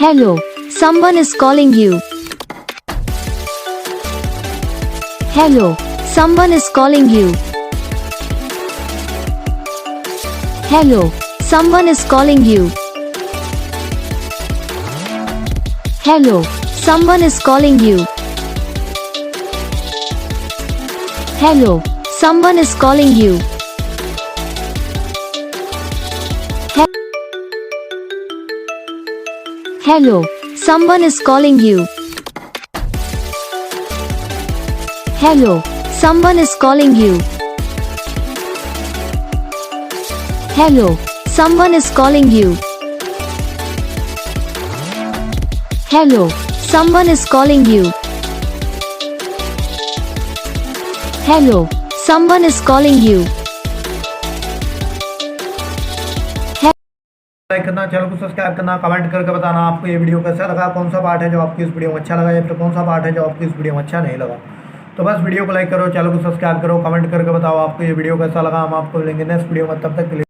Hello, someone is calling you. Hello, someone is calling you. Hello, someone is calling you. Hello, someone is calling you. Hello, someone is calling you. Hello, someone is calling you. Hello, someone is calling you. Hello, someone is calling you. Hello, someone is calling you. Hello, someone is calling you. Like करना, channel को subscribe करना, comment करके बताना आपको ये video कैसा लगा, कौन सा पार्ट है जो आपकी इस वीडियो में अच्छा लगा या फिर कौन सा पार्ट है जो आपकी इस वीडियो में अच्छा नहीं लगा। तो बस वीडियो को लाइक करो, चैनल को सब्सक्राइब करो, कमेंट करके बताओ आपको ये वीडियो कैसा लगा। हम आपको मिलेंगे नेक्स्ट वीडियो में, तब तक के लिए।